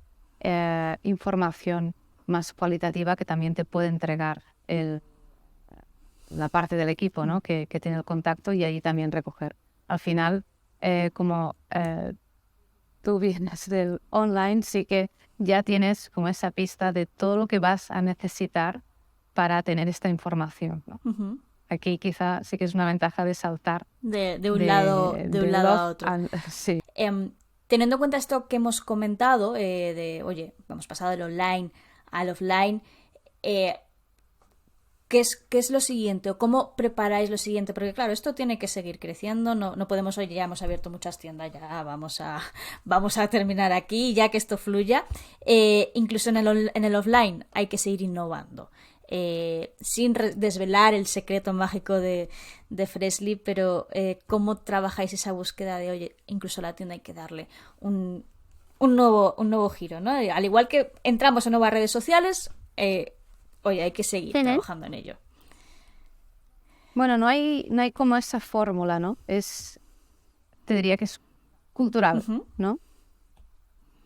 información más cualitativa que también te puede entregar la parte del equipo, ¿no? que tiene el contacto y ahí también recoger. Al final, como tú vienes del online, sí que ya tienes como esa pista de todo lo que vas a necesitar para tener esta información, ¿no? Aquí quizá sí que es una ventaja de saltar de un lado a otro. Sí. Teniendo en cuenta esto que hemos comentado, de, oye, hemos pasado del online al offline, ¿qué es lo siguiente? ¿O cómo preparáis lo siguiente? Porque claro, esto tiene que seguir creciendo, no podemos, oye, ya hemos abierto muchas tiendas, ya vamos a terminar aquí, ya que esto fluya. Incluso en el offline hay que seguir innovando. Sin desvelar el secreto mágico de Freshly, pero ¿cómo trabajáis esa búsqueda de, oye, incluso a la tienda hay que darle un nuevo giro, ¿no? Al igual que entramos en nuevas redes sociales, oye, hay que seguir trabajando en ello. Bueno, no hay como esa fórmula, ¿no? Te diría que es cultural, ¿no?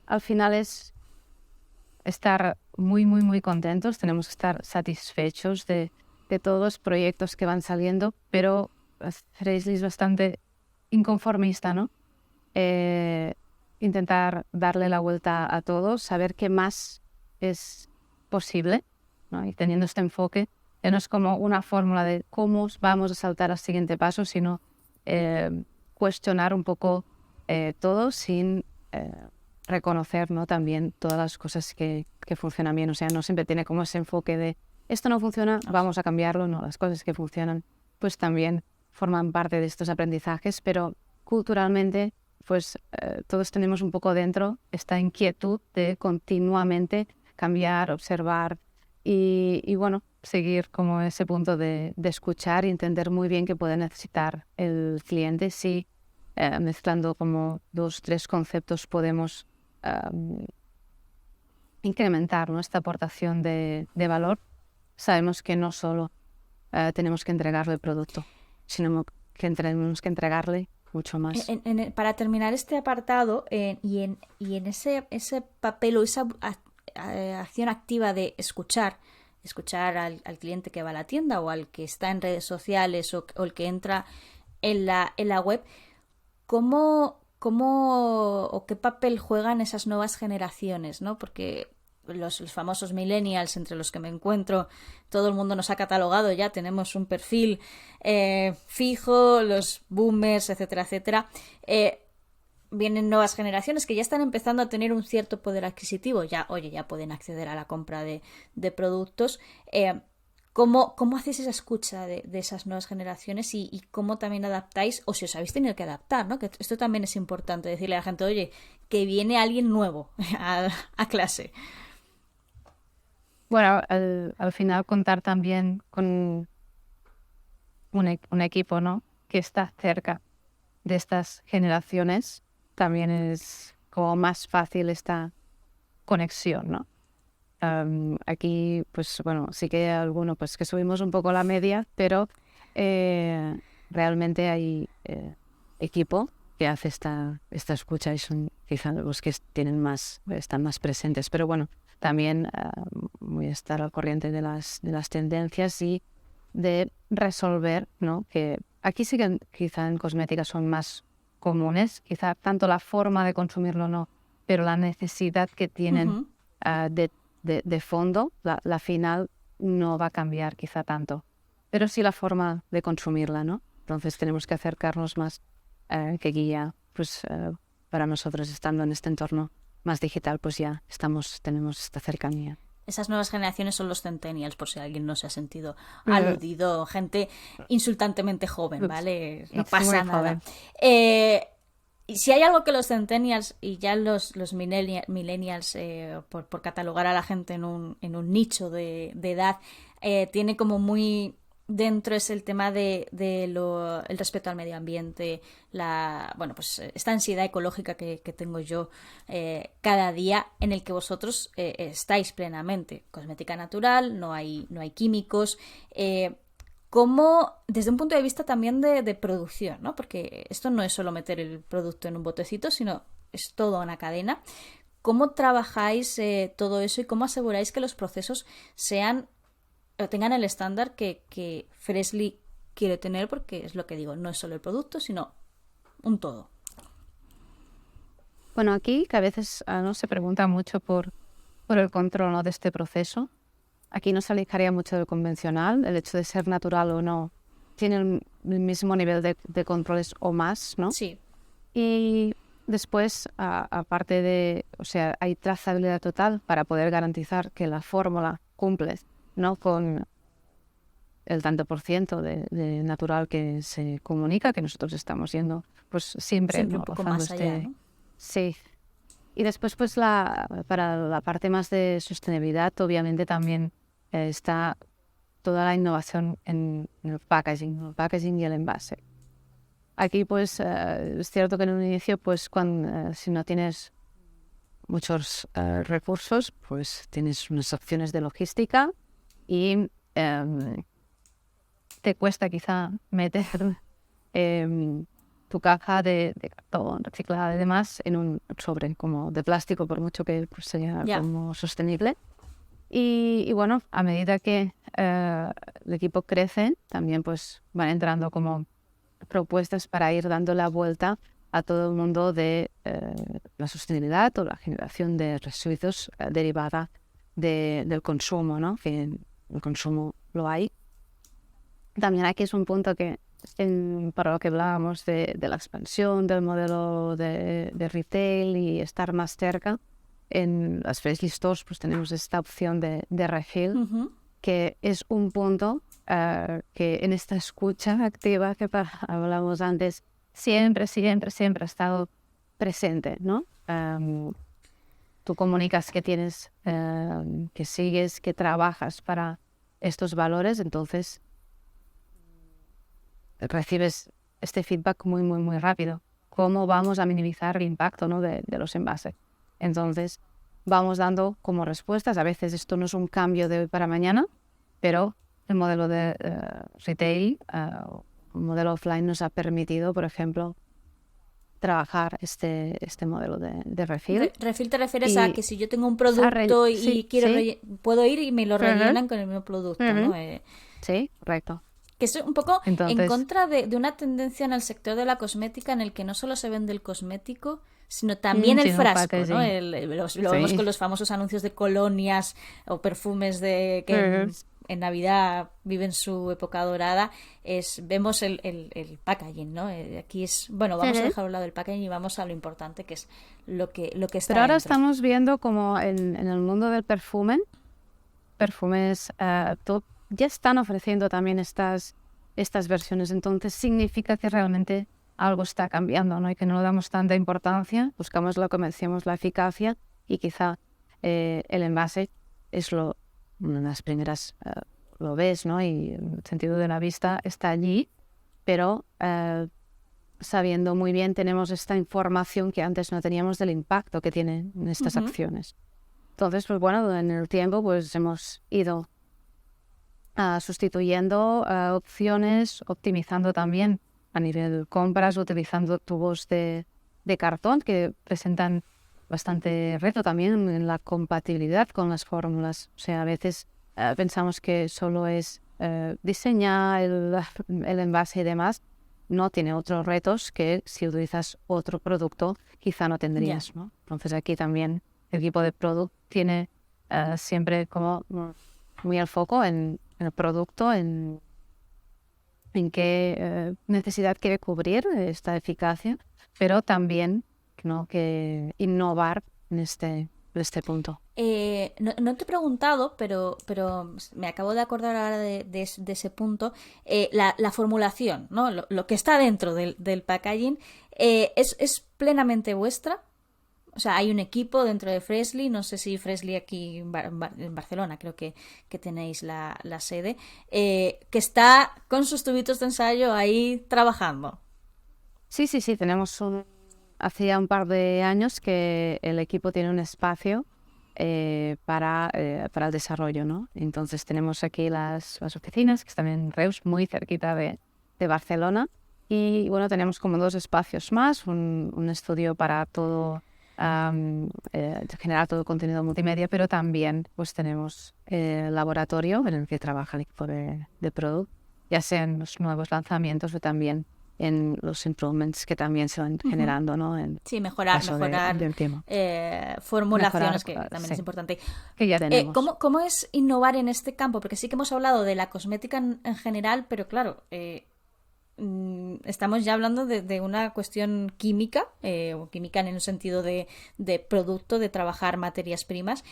Al final es estar muy, muy, muy contentos, tenemos que estar satisfechos de todos los proyectos que van saliendo, pero Freshly es bastante inconformista, ¿no? Intentar darle la vuelta a todo, saber qué más es posible, ¿no? Y teniendo este enfoque, no es como una fórmula de cómo vamos a saltar al siguiente paso, sino cuestionar un poco todo sin reconocer, ¿no? También todas las cosas que funcionan bien. O sea, no siempre tiene como ese enfoque de esto no funciona, vamos a cambiarlo. No, las cosas que funcionan pues también forman parte de estos aprendizajes, pero culturalmente pues todos tenemos un poco dentro esta inquietud de continuamente cambiar, observar y bueno, seguir como ese punto de escuchar y entender muy bien qué puede necesitar el cliente. Si mezclando como 2-3 conceptos podemos incrementar nuestra aportación de valor, sabemos que no solo tenemos que entregarle el producto, sino que tenemos que entregarle mucho más. Para terminar este apartado, y en ese papel o esa acción activa de escuchar al cliente que va a la tienda o al que está en redes sociales o el que entra en la web, ¿cómo o qué papel juegan esas nuevas generaciones, ¿no? Porque los famosos millennials, entre los que me encuentro, todo el mundo nos ha catalogado ya, tenemos un perfil fijo, los boomers, etcétera, etcétera. Vienen nuevas generaciones que ya están empezando a tener un cierto poder adquisitivo, ya pueden acceder a la compra de productos. ¿Cómo hacéis esa escucha de esas nuevas generaciones y cómo también adaptáis, o si os habéis tenido que adaptar, ¿no? Que esto también es importante, decirle a la gente, oye, que viene alguien nuevo a clase. Bueno, al final contar también con un equipo, ¿no? Que está cerca de estas generaciones, también es como más fácil esta conexión, ¿no? Aquí, pues bueno, sí que hay alguno pues que subimos un poco la media, pero realmente hay equipo que hace esta escucha y son quizá los que están más presentes. Pero bueno, también voy a estar al corriente de las tendencias y de resolver, ¿no? Que aquí sí que quizá en cosmética son más comunes, quizá tanto la forma de consumirlo no, pero la necesidad que tienen de fondo, la final no va a cambiar quizá tanto. pero sí la forma de consumirla, ¿no? Entonces tenemos que acercarnos más que guía, pues para nosotros estando en este entorno más digital, pues ya tenemos esta cercanía. Esas nuevas generaciones son los centennials, por si alguien no se ha sentido aludido. Gente insultantemente joven, ¿vale? No Es muy pasa nada. joven. Y si hay algo que los centennials y ya los millennials, por catalogar a la gente en un nicho de edad, tiene como muy dentro, es el tema el respeto al medio ambiente, bueno, pues esta ansiedad ecológica que tengo yo cada día, en el que vosotros estáis plenamente. Cosmética natural, no hay químicos. Como desde un punto de vista también de producción, ¿no? Porque esto no es solo meter el producto en un botecito, sino es toda una cadena. ¿Cómo trabajáis todo eso y cómo aseguráis que los procesos tengan el estándar que Freshly quiere tener? Porque es lo que digo, no es solo el producto, sino un todo. Bueno, aquí que a veces no se pregunta mucho por el control, ¿no?, de este proceso. Aquí no se alejaría mucho del convencional. El hecho de ser natural o no tiene el mismo nivel de controles o más, ¿no? Sí. Y después, aparte o sea, hay trazabilidad total para poder garantizar que la fórmula cumple, ¿no?, con el tanto por ciento de natural que se comunica, que nosotros estamos yendo, pues siempre, ¿no?, un poco rozando más allá, ¿no? Sí. Y después, pues para la parte más de sostenibilidad, obviamente también está toda la innovación en el packaging y el envase. Aquí, pues, es cierto que en un inicio, pues, si no tienes muchos recursos, pues tienes unas opciones de logística y te cuesta quizá meter tu caja de cartón reciclada y demás en un sobre como de plástico, por mucho que pues, sea como sostenible. Y bueno, a medida que el equipo crece, también pues van entrando como propuestas para ir dando la vuelta a todo el mundo de la sostenibilidad o la generación de residuos derivada del consumo, ¿no? Que el consumo lo hay. También aquí es un punto que para lo que hablábamos de la expansión del modelo de retail y estar más cerca, en las Freshly Stores pues tenemos esta opción de refill, que es un punto que en esta escucha activa que hablamos antes siempre ha estado presente, ¿no? Tú comunicas que tienes, que sigues, que trabajas para estos valores, entonces recibes este feedback muy, muy, muy rápido. ¿Cómo vamos a minimizar el impacto, ¿no?, de los envases? Entonces, vamos dando como respuestas. A veces esto no es un cambio de hoy para mañana, pero el modelo de retail, el modelo offline nos ha permitido, por ejemplo, trabajar este modelo de refill. Refill te refieres a que si yo tengo un producto y quiero puedo ir y me lo rellenan con el mismo producto, ¿no? Sí, correcto. Que es un poco en contra de una tendencia en el sector de la cosmética en el que no solo se vende el cosmético, sino también el frasco, ¿no? Lo vemos con los famosos anuncios de colonias o perfumes que en Navidad viven su época dorada. Vemos el packaging, ¿no? Aquí es, bueno, vamos a dejar a un lado el packaging y vamos a lo importante, que es lo que está Pero ahora dentro. estamos viendo como en el mundo del perfumes top, ya están ofreciendo también estas versiones. Entonces significa que realmente algo está cambiando, ¿no? Y que no le damos tanta importancia, buscamos lo que decíamos, la eficacia, y quizá el envase es una de las primeras, lo ves, ¿no? Y el sentido de la vista está allí, pero sabiendo muy bien tenemos esta información que antes no teníamos del impacto que tienen estas acciones. Entonces, pues bueno, en el tiempo pues hemos ido sustituyendo opciones, optimizando también a nivel compras, utilizando tubos de cartón que presentan bastante reto también en la compatibilidad con las fórmulas. O sea, a veces pensamos que solo es diseñar el envase y demás. No, tiene otros retos que si utilizas otro producto quizá no tendrías, ¿no? Entonces aquí también el equipo de product tiene siempre como muy el foco en el producto, en en qué necesidad quiere cubrir esta eficacia, pero también, ¿no?, que innovar en este punto. No te he preguntado, pero me acabo de acordar ahora de ese punto. La formulación, ¿no? Lo que está dentro del packaging, ¿es plenamente vuestra? O sea, hay un equipo dentro de Freshly, no sé si Freshly aquí en Barcelona, creo que tenéis la sede, que está con sus tubitos de ensayo ahí trabajando. Sí, tenemos hacía un par de años que el equipo tiene un espacio para el desarrollo, ¿no? Entonces tenemos aquí las oficinas, que están en Reus, muy cerquita de Barcelona. Y bueno, tenemos como 2 espacios más, un estudio para todo, generar todo contenido multimedia, pero también pues tenemos el laboratorio en el que trabaja el equipo de Product, ya sea en los nuevos lanzamientos o también en los improvements que también se van generando, ¿no? Sí, mejorar del tiempo. Formulaciones, que también sí, es importante. que ya tenemos. ¿Cómo es innovar en este campo? Porque sí que hemos hablado de la cosmética en general, pero claro, estamos ya hablando de una cuestión química, o química en el sentido de producto, de trabajar materias primas.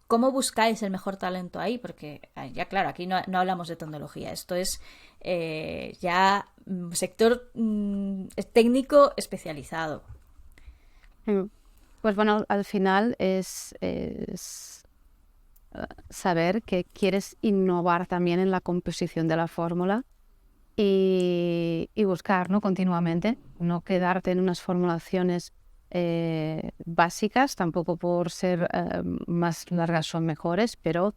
¿Cómo buscáis el mejor talento ahí? Porque ya claro, aquí no hablamos de tecnología, esto es ya sector técnico especializado. Pues bueno, al final es saber que quieres innovar también en la composición de la fórmula y buscar, ¿no?, continuamente, no quedarte en unas formulaciones básicas, tampoco por ser más largas son mejores, pero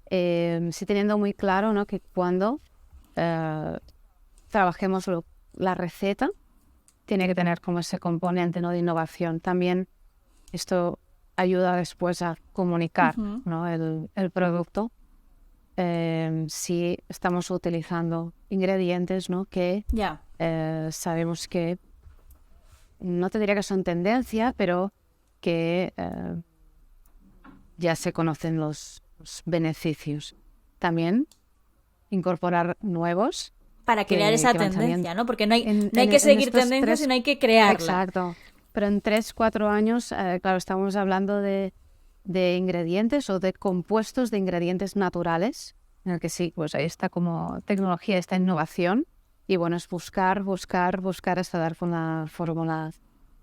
sí teniendo muy claro, ¿no?, que cuando trabajemos la receta tiene que tener como ese componente, ¿no?, de innovación. También esto ayuda después a comunicar, ¿no?, el producto. Si estamos utilizando ingredientes, ¿no?, que sabemos que no te diría que son tendencia, pero que ya se conocen los beneficios. También incorporar nuevos para crear esa tendencia, ¿no? Porque no hay que seguir tendencias, sino hay que crearla. Exacto. Pero en 3-4 años, claro, estamos hablando de ingredientes o de compuestos de ingredientes naturales, en el que sí, pues ahí está como tecnología, esta innovación, y bueno, es buscar hasta dar con la fórmula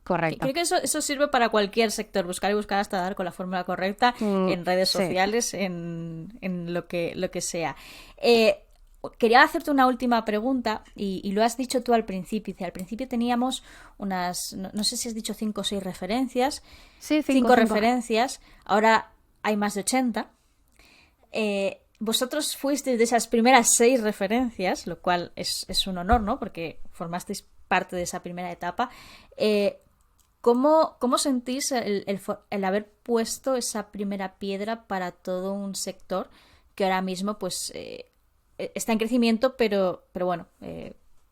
correcta. Creo que eso sirve para cualquier sector, buscar hasta dar con la fórmula correcta en redes sociales, en lo que sea. Quería hacerte una última pregunta y lo has dicho tú al principio. Al principio teníamos unas, no sé si has dicho 5 o 6 referencias. Sí, 5 referencias. Ahora hay más de 80. Vosotros fuisteis de esas primeras 6 referencias, lo cual es un honor, ¿no? Porque formasteis parte de esa primera etapa. ¿Cómo sentís el haber puesto esa primera piedra para todo un sector que ahora mismo pues está en crecimiento, pero bueno,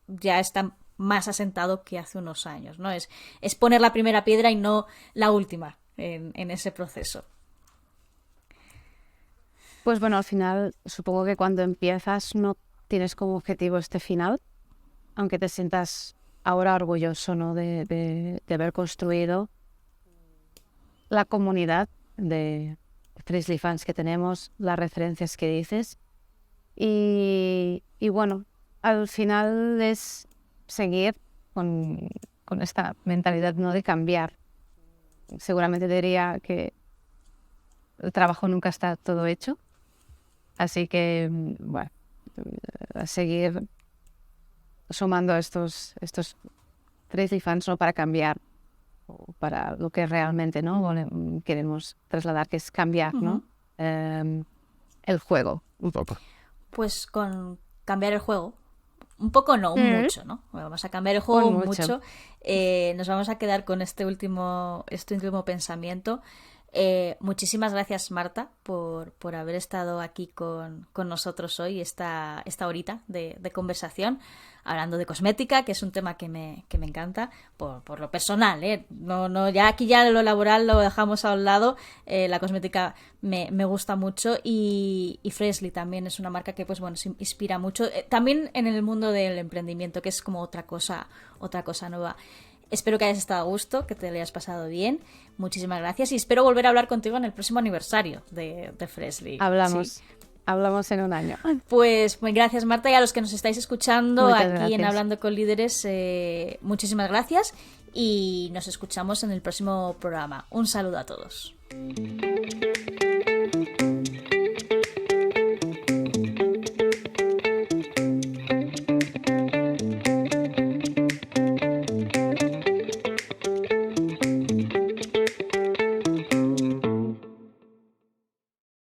ya está más asentado que hace unos años, ¿no? Es poner la primera piedra y no la última en ese proceso. Pues bueno, al final supongo que cuando empiezas no tienes como objetivo este final, aunque te sientas ahora orgulloso, ¿no?, de haber construido la comunidad de Freshly fans que tenemos, las referencias que dices. Y bueno, al final es seguir con esta mentalidad, ¿no?, de cambiar. Seguramente diría que el trabajo nunca está todo hecho. Así que, bueno, a seguir sumando estos Freshly fans, ¿no?, para cambiar, o para lo que realmente, ¿no?, queremos trasladar, que es cambiar, ¿no?, el juego un poco. Pues con cambiar el juego, un poco no, mucho, ¿no? Vamos a cambiar el juego mucho. Nos vamos a quedar con este último pensamiento. Muchísimas gracias, Marta, por haber estado aquí con nosotros hoy, esta horita de conversación, hablando de cosmética, que es un tema que me encanta, por lo personal, no, ya aquí ya lo laboral lo dejamos a un lado, la cosmética me gusta mucho, y Freshly también es una marca que pues bueno, se inspira mucho, también en el mundo del emprendimiento, que es como otra cosa nueva. Espero que hayas estado a gusto, que te lo hayas pasado bien. Muchísimas gracias y espero volver a hablar contigo en el próximo aniversario de Freshly. Hablamos en un año. Pues muy gracias, Marta, y a los que nos estáis escuchando Muchas aquí gracias. en Hablando con Líderes, muchísimas gracias y nos escuchamos en el próximo programa. Un saludo a todos.